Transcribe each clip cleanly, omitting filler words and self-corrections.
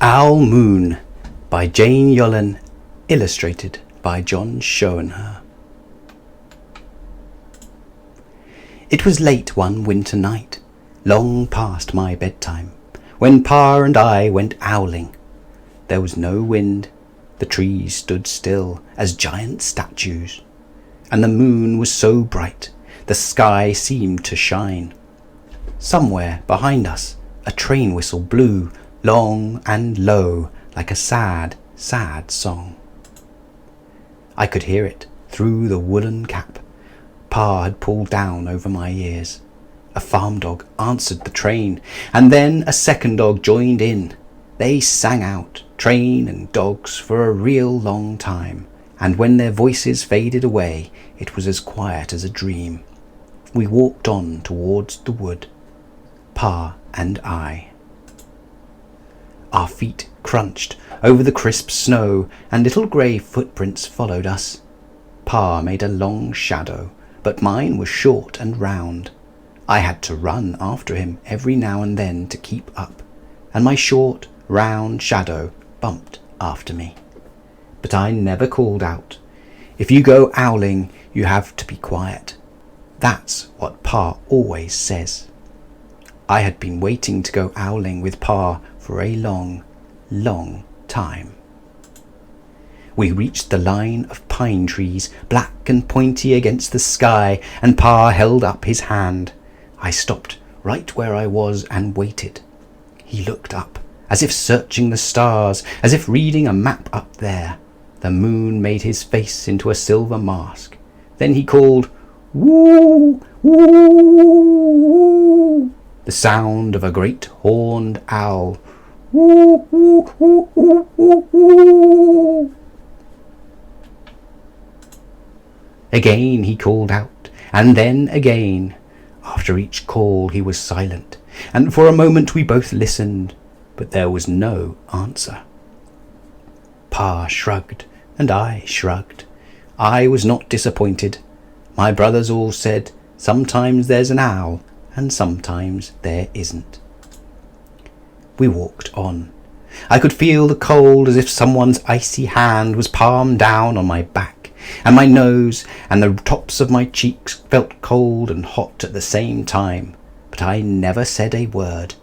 Owl Moon by Jane Yolen, illustrated by John Schoenherr. It was late one winter night, long past my bedtime, when Pa and I went owling. There was no wind, the trees stood still as giant statues, and the moon was so bright the sky seemed to shine. Somewhere behind us a train whistle blew, long and low, like a sad, sad song. I could hear it through the woolen cap Pa had pulled down over my ears. A farm dog answered the train, and then a second dog joined in. They sang out, train and dogs, for a real long time, and when their voices faded away, it was as quiet as a dream. We walked on towards the wood, Pa and I. Our feet crunched over the crisp snow, and little grey footprints followed us. Pa made a long shadow, but mine was short and round. I had to run after him every now and then to keep up, and my short, round shadow bumped after me. But I never called out. If you go owling, you have to be quiet. That's what Pa always says. I had been waiting to go owling with Pa for a long, long time. We reached the line of pine trees, black and pointy against the sky, and Pa held up his hand. I stopped right where I was and waited. He looked up, as if searching the stars, as if reading a map up there. The moon made his face into a silver mask. Then he called, "Woo, woo," the sound of a great horned owl. Woo, woo, woo, woo, woo, woo. Again he called out, and then again. After each call he was silent, and for a moment we both listened, but there was no answer. Pa shrugged, and I shrugged. I was not disappointed. My brothers all said, sometimes there's an owl, and sometimes there isn't. We walked on. I could feel the cold as if someone's icy hand was palmed down on my back, and my nose and the tops of my cheeks felt cold and hot at the same time, but I never said a word.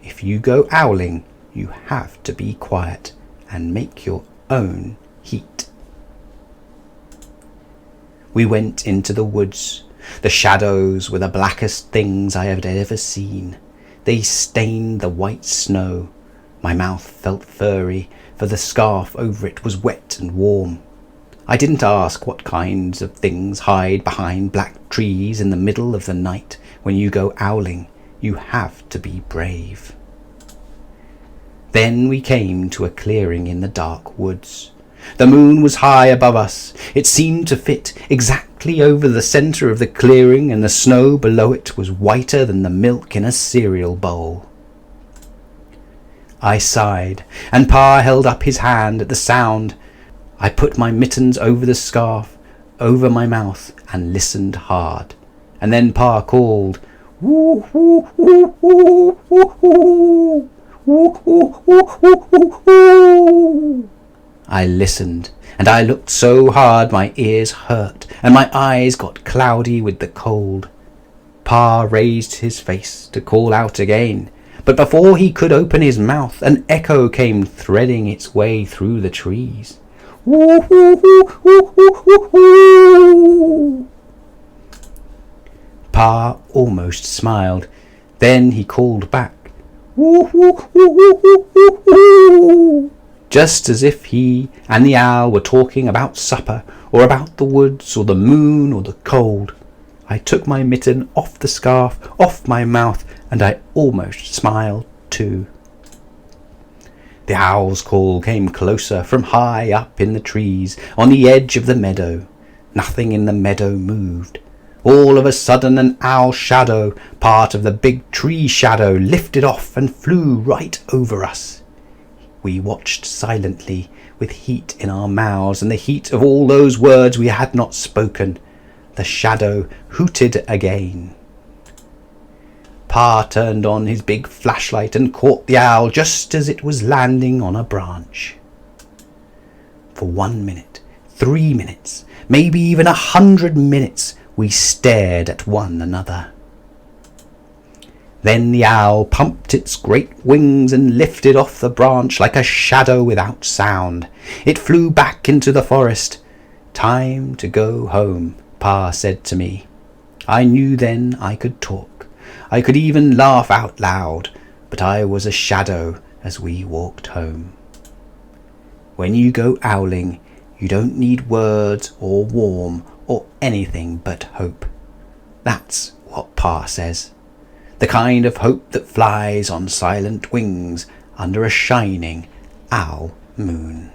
If you go owling, you have to be quiet and make your own heat. We went into the woods. The shadows were the blackest things I had ever seen. They stained the white snow. My mouth felt furry, for the scarf over it was wet and warm. I didn't ask what kinds of things hide behind black trees in the middle of the night. When you go owling, you have to be brave. Then we came to a clearing in the dark woods. The moon was high above us. It seemed to fit exactly over the centre of the clearing, and the snow below it was whiter than the milk in a cereal bowl. I sighed, and Pa held up his hand at the sound. I put my mittens over the scarf, over my mouth, and listened hard. And then Pa called, "Woo, woo, woo, woo, woo, woo. Woo, woo, woo, woo, woo, woo." I listened, and I looked so hard my ears hurt, and my eyes got cloudy with the cold. Pa raised his face to call out again, but before he could open his mouth, an echo came threading its way through the trees. Woo, woo, woo, woo, woo, woo, woo. Pa almost smiled. Then he called back, "Woo, woo, woo, woo, woo, woo, woo," just as if he and the owl were talking about supper, or about the woods, or the moon, or the cold. I took my mitten off the scarf, off my mouth, and I almost smiled too. The owl's call came closer from high up in the trees on the edge of the meadow. Nothing in the meadow moved. All of a sudden an owl shadow, part of the big tree shadow, lifted off and flew right over us. We watched silently, with heat in our mouths and the heat of all those words we had not spoken. The shadow hooted again. Pa turned on his big flashlight and caught the owl just as it was landing on a branch. For 1 minute, 3 minutes, maybe even 100 minutes, we stared at one another. Then the owl pumped its great wings and lifted off the branch like a shadow without sound. It flew back into the forest. "Time to go home," Pa said to me. I knew then I could talk. I could even laugh out loud, but I was a shadow as we walked home. When you go owling, you don't need words or warm or anything but hope. That's what Pa says. The kind of hope that flies on silent wings under a shining owl moon.